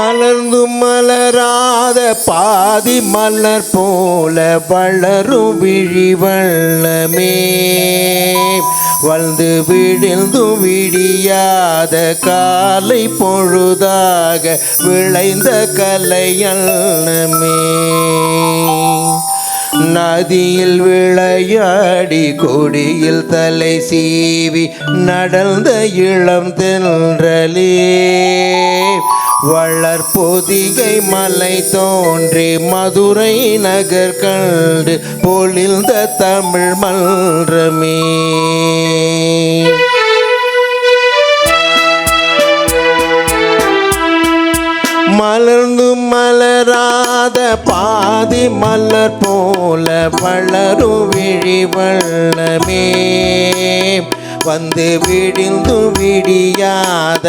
மலர்ந்து மலராத பாதி மலர் போல வளரும் விழி வண்ணமே வந்து விடிந்து விடியாத காலை பொழுதாக விளைந்த கலையன்னமே நதியில் விளையாடி கொடியில் தலை சீவி நடந்த இளம் தென்றலே வளர்பொதிகை மலை தோன்றி மதுரை நகர் கண்டு பொழிந்த தமிழ் மன்றமே மலர்ந்து மலராத பாதி மலர் போல வளரும் விழி வண்ணமே வந்து விடிந்து விடியாத